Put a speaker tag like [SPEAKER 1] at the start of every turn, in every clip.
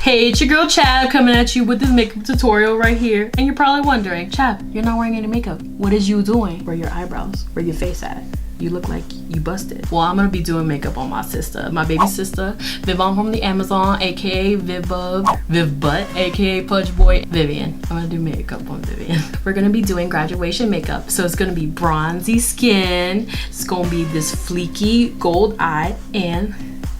[SPEAKER 1] Hey, it's your girl Chab coming at you with this makeup tutorial right here. And you're probably wondering, Chab, you're not wearing any makeup. What is you doing? Where are your eyebrows? Where your face at? You look like you busted. Well, I'm gonna be doing makeup on my sister, my baby sister, Vivon from the Amazon, aka Vivbutt, aka Pudge Boy, Vivian. I'm gonna do makeup on Vivian. We're gonna be doing graduation makeup. So it's gonna be bronzy skin, it's gonna be this fleeky gold eye, and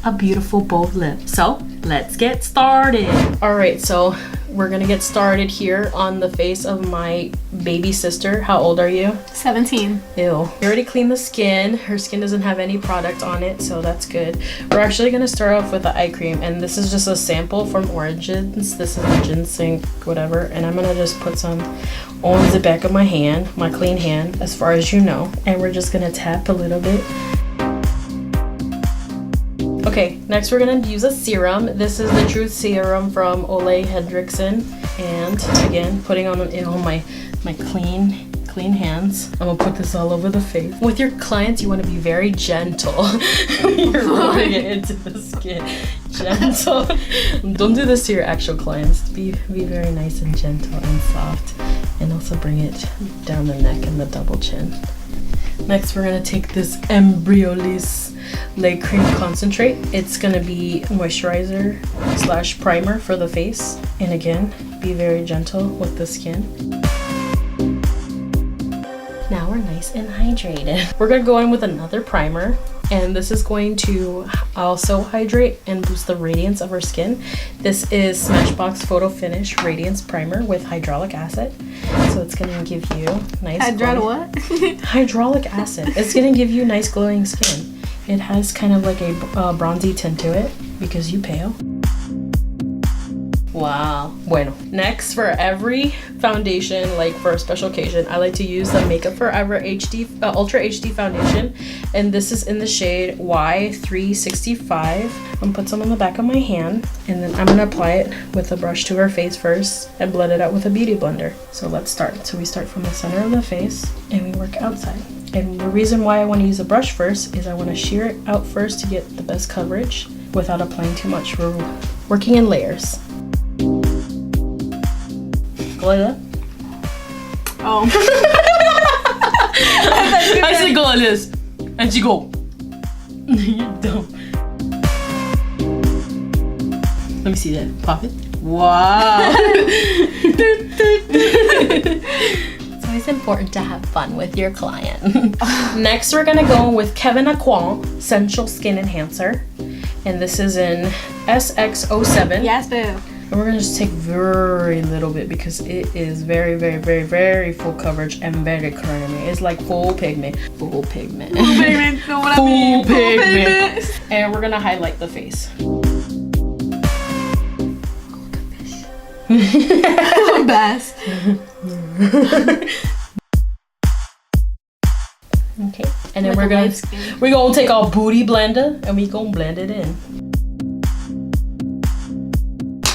[SPEAKER 1] a beautiful bold lip. So let's get started. All right, so we're gonna get started here on the face of my baby sister. How old are you?
[SPEAKER 2] 17.
[SPEAKER 1] Ew. We already cleaned the skin. Her skin doesn't have any product on it, so that's good. We're actually gonna start off with the eye cream, and this is just a sample from Origins. This is the ginseng whatever, and I'm gonna just put some on the back of my hand, my clean hand, as far as you know, and we're just gonna tap a little bit. Okay, next we're gonna use a serum. This is the Truth Serum from Ole Hendrickson. And again, putting on it on my clean hands. I'm gonna put this all over the face. With your clients, you wanna be very gentle. You're rubbing it into the skin. Gentle. Don't do this to your actual clients. Be very nice and gentle and soft. And also bring it down the neck and the double chin. Next, we're gonna take this Embryolisse Leg Cream Concentrate. It's gonna be moisturizer / primer for the face. And again, be very gentle with the skin. Now we're nice and hydrated. We're gonna go in with another primer. And this is going to also hydrate and boost the radiance of our skin. This is Smashbox Photo Finish Radiance Primer with hydraulic acid. So it's gonna give you nice hydraulic acid. It's gonna give you nice glowing skin. It has kind of like a bronzy tint to it because you pale. Wow. Bueno. Next, for every foundation, like for a special occasion, I like to use the Makeup Forever HD Ultra HD foundation, and this is in the shade Y365. I'm gonna put some on the back of my hand, and then I'm gonna apply it with a brush to her face first and blend it out with a beauty blender. So let's start. So we start from the center of the face and we work outside. And the reason why I want to use a brush first is I want to shear it out first to get the best coverage without applying too much. We're working in layers. Go like that.
[SPEAKER 2] Oh.
[SPEAKER 1] I said go like this. And she go. You're dumb. Let me see that. Pop it. Wow. It's always important to have fun with your client. Next, we're gonna go with Kevyn Aucoin Sensual Skin Enhancer. And this is in SX07.
[SPEAKER 2] Yes, boo.
[SPEAKER 1] And we're gonna just take very little bit because it is very, very, very, very full coverage and very creamy. It's like full pigment. Full pigment.
[SPEAKER 2] Full pigment. Know what I
[SPEAKER 1] Full
[SPEAKER 2] mean?
[SPEAKER 1] pigment. And we're gonna highlight the face.
[SPEAKER 2] Best.
[SPEAKER 1] Okay. And then we're gonna take our booty blender and we gonna blend it in.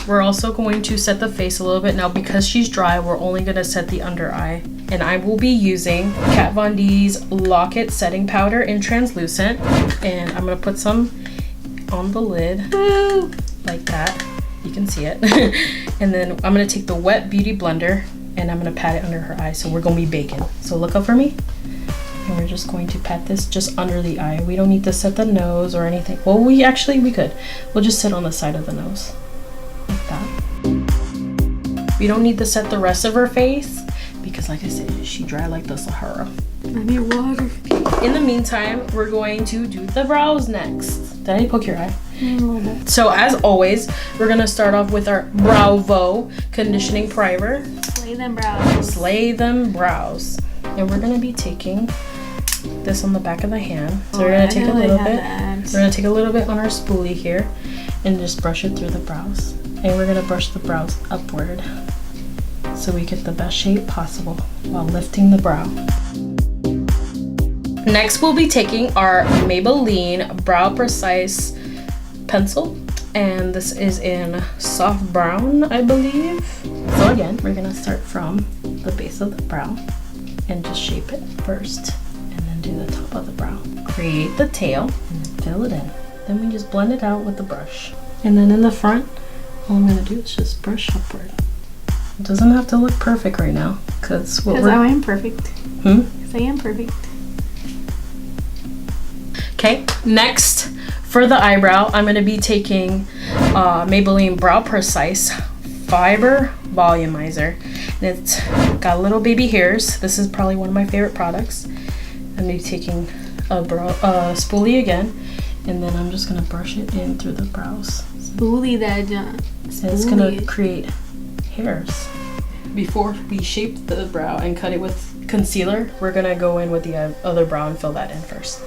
[SPEAKER 1] We're also going to set the face a little bit. Now, because she's dry, we're only gonna set the under eye. And I will be using Kat Von D's Lock It Setting Powder in Translucent. And I'm gonna put some on the lid. Woo! Like that. You can see it. And then I'm gonna take the wet beauty blender and I'm gonna pat it under her eye. So we're gonna be baking. So look up for me. And we're just going to pat this just under the eye. We don't need to set the nose or anything. Well, we could. We'll just sit on the side of the nose. Like that. We don't need to set the rest of her face because, like I said, she dry like the Sahara.
[SPEAKER 2] I need water.
[SPEAKER 1] In the meantime, we're going to do the brows next. Did I poke your eye? So as always, we're gonna start off with our Bravo Conditioning Primer.
[SPEAKER 2] Slay them brows.
[SPEAKER 1] Slay them brows. And we're gonna be taking this on the back of the hand. So we're gonna take a little bit. We're gonna take a little bit on our spoolie here and just brush it through the brows. And we're gonna brush the brows upward so we get the best shape possible while lifting the brow. Next, we'll be taking our Maybelline Brow Precise pencil, and this is in soft brown, I believe. So again, we're gonna start from the base of the brow and just shape it first and then do the top of the brow. Create the tail and then fill it in. Then we just blend it out with the brush. And then in the front, all I'm gonna do is just brush upward. It doesn't have to look perfect right now, because
[SPEAKER 2] I am perfect. Because I am perfect.
[SPEAKER 1] Okay, next for the eyebrow, I'm gonna be taking Maybelline Brow Precise Fiber Volumizer. And it's got little baby hairs. This is probably one of my favorite products. I'm gonna be taking a spoolie again, and then I'm just gonna brush it in through the brows.
[SPEAKER 2] Spoolie that junk.
[SPEAKER 1] It's gonna create hairs. Before we shape the brow and cut it with concealer, we're gonna go in with the other brow and fill that in first.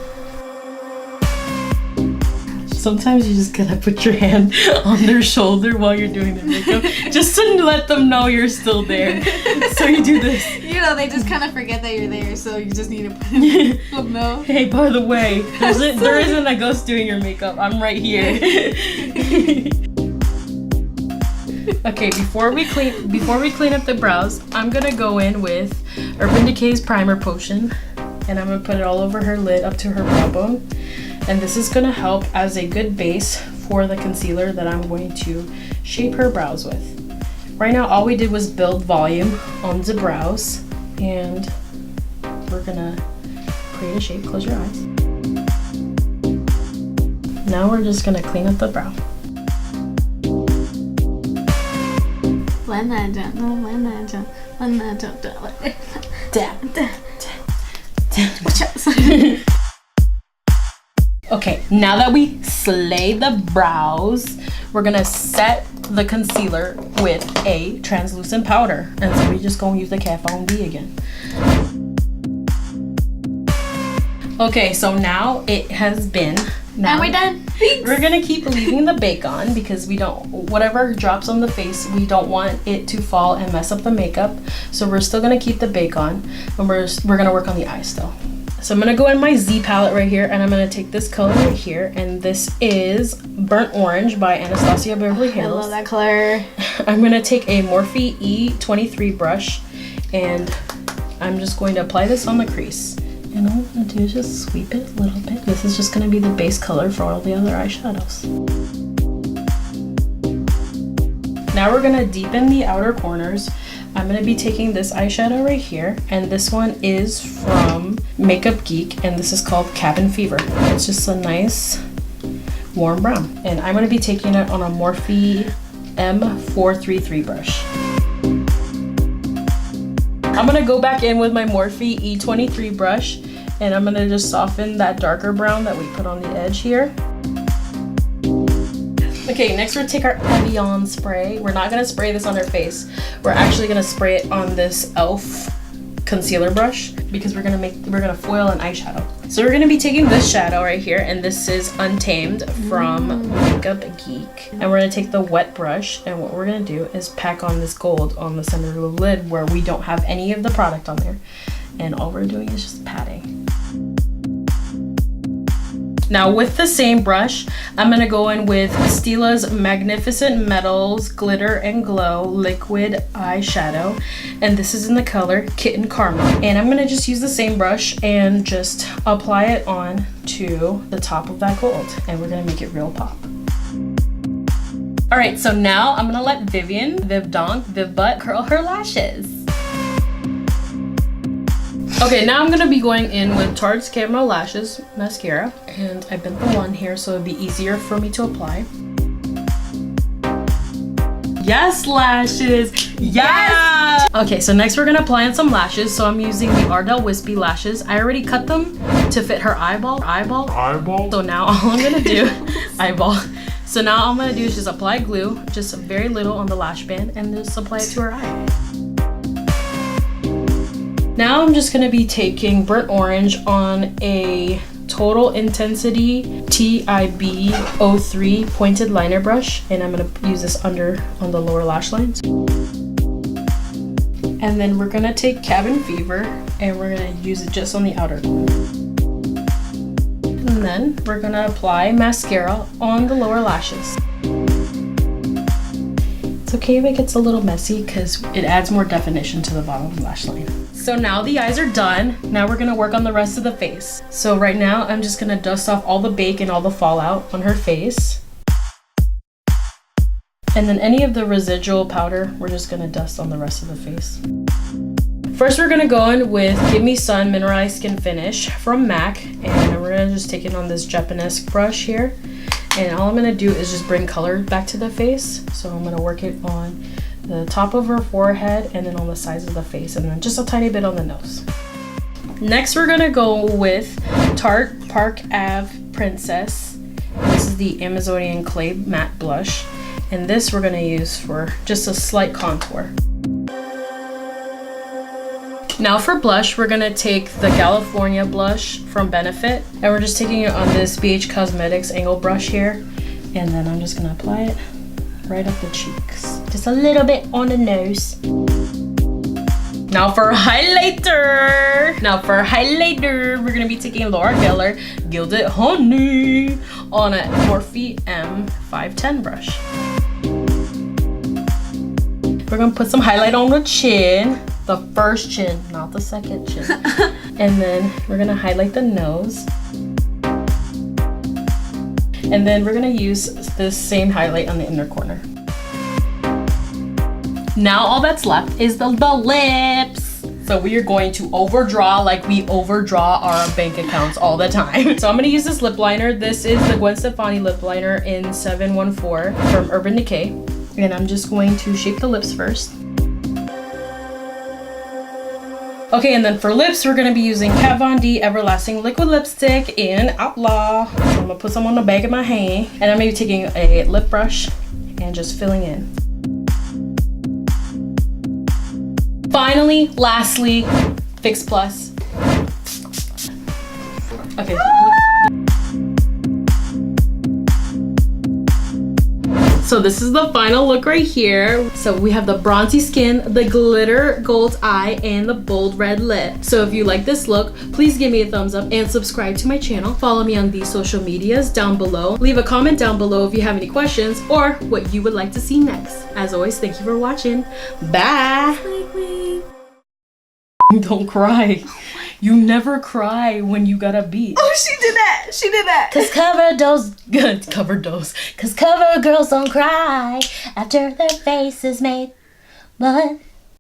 [SPEAKER 1] Sometimes you just gotta put your hand on their shoulder while you're doing their makeup, just to let them know you're still there. So you do this.
[SPEAKER 2] You know, they just kind of forget that you're there, so you just need to let them know.
[SPEAKER 1] Hey, by the way, there isn't a ghost doing your makeup. I'm right here. Okay, before we clean up the brows, I'm gonna go in with Urban Decay's Primer Potion, and I'm gonna put it all over her lid up to her brow bone. And this is gonna help as a good base for the concealer that I'm going to shape her brows with. Right now, all we did was build volume on the brows, and we're gonna create a shape. Close your eyes. Now we're just gonna clean up the brow. Okay, now that we slay the brows, we're gonna set the concealer with a translucent powder. And so we just gonna use the Kat Von D again. Okay, so now it has been.
[SPEAKER 2] And we're done. Thanks.
[SPEAKER 1] We're gonna keep leaving the bake on because we don't, whatever drops on the face, we don't want it to fall and mess up the makeup. So we're still gonna keep the bake on, and we're gonna work on the eyes still. So I'm gonna go in my Z palette right here, and I'm gonna take this color right here, and this is Burnt Orange by Anastasia Beverly Hills.
[SPEAKER 2] I love that color.
[SPEAKER 1] I'm gonna take a Morphe E23 brush, and I'm just going to apply this on the crease. And all I'm gonna do is just sweep it a little bit. This is just gonna be the base color for all the other eyeshadows. Now we're gonna deepen the outer corners. I'm gonna be taking this eyeshadow right here, and this one is from Makeup Geek, and this is called Cabin Fever. It's just a nice warm brown. And I'm gonna be taking it on a Morphe M433 brush. I'm gonna go back in with my Morphe E23 brush, and I'm gonna just soften that darker brown that we put on the edge here. Okay, next we're gonna take our Evian spray. We're not gonna spray this on her face. We're actually gonna spray it on this e.l.f. concealer brush because we're gonna foil an eyeshadow. So we're gonna be taking this shadow right here, and this is Untamed from Makeup Geek. And we're gonna take the wet brush, and what we're gonna do is pack on this gold on the center of the lid where we don't have any of the product on there. And all we're doing is just patting. Now with the same brush, I'm gonna go in with Stila's Magnificent Metals Glitter and Glow Liquid Eyeshadow, and this is in the color Kitten Karma. And I'm gonna just use the same brush and just apply it on to the top of that gold, and we're gonna make it real pop. All right, so now I'm gonna let Viv Butt curl her lashes. Okay, now I'm gonna be going in with Tarte's Camera Lashes Mascara, and I bent the one here so it'd be easier for me to apply. Yes, lashes! Yes! Okay, so next we're gonna apply on some lashes. So I'm using the Ardell Wispy lashes. I already cut them to fit her eyeball. So now all I'm gonna do, So now all I'm gonna do is just apply glue, just very little on the lash band, and just apply it to her eye. Now I'm just gonna be taking Burnt Orange on a Total Intensity TIB 03 pointed liner brush, and I'm gonna use this on the lower lash lines. And then we're gonna take Cabin Fever, and we're gonna use it just on the outer corner. And then we're gonna apply mascara on the lower lashes. It's okay if it gets a little messy because it adds more definition to the bottom lash line. So now the eyes are done. Now we're gonna work on the rest of the face. So right now I'm just gonna dust off all the bake and all the fallout on her face. And then any of the residual powder, we're just gonna dust on the rest of the face. First, we're gonna go in with Give Me Sun Mineralized Skin Finish from MAC. And we're gonna just take it on this Japanese brush here. And all I'm gonna do is just bring color back to the face. So I'm gonna work it on the top of her forehead and then on the sides of the face, and then just a tiny bit on the nose. Next, we're gonna go with Tarte Park Ave Princess. This is the Amazonian Clay Matte Blush. And this we're gonna use for just a slight contour. Now for blush, we're gonna take the California blush from Benefit, and we're just taking it on this BH Cosmetics angle brush here. And then I'm just gonna apply it right up the cheeks. Just a little bit on the nose. Now for highlighter. We're gonna be taking Laura Geller Gilded Honey on a Morphe M510 brush. We're gonna put some highlight on the chin. The first chin, not the second chin. And then we're gonna highlight the nose. And then we're gonna use this same highlight on the inner corner. Now all that's left is the lips. So we are going to overdraw like we overdraw our bank accounts all the time. So I'm gonna use this lip liner. This is the Gwen Stefani lip liner in 714 from Urban Decay. And I'm just going to shape the lips first. Okay, and then for lips, we're gonna be using Kat Von D Everlasting Liquid Lipstick in Outlaw. So I'm gonna put some on the back of my hand, and I'm gonna be taking a lip brush and just filling in. Finally, lastly, Fix Plus. Okay. So this is the final look right here. So we have the bronzy skin, the glitter gold eye, and the bold red lip. So if you like this look, please give me a thumbs up and subscribe to my channel. Follow me on these social medias down below. Leave a comment down below if you have any questions or what you would like to see next. As always, thank you for watching. Bye. Don't cry. You never cry when you got a beat.
[SPEAKER 2] Oh, she did that. She did that.
[SPEAKER 1] Cause cover girls don't cry after their face is made. But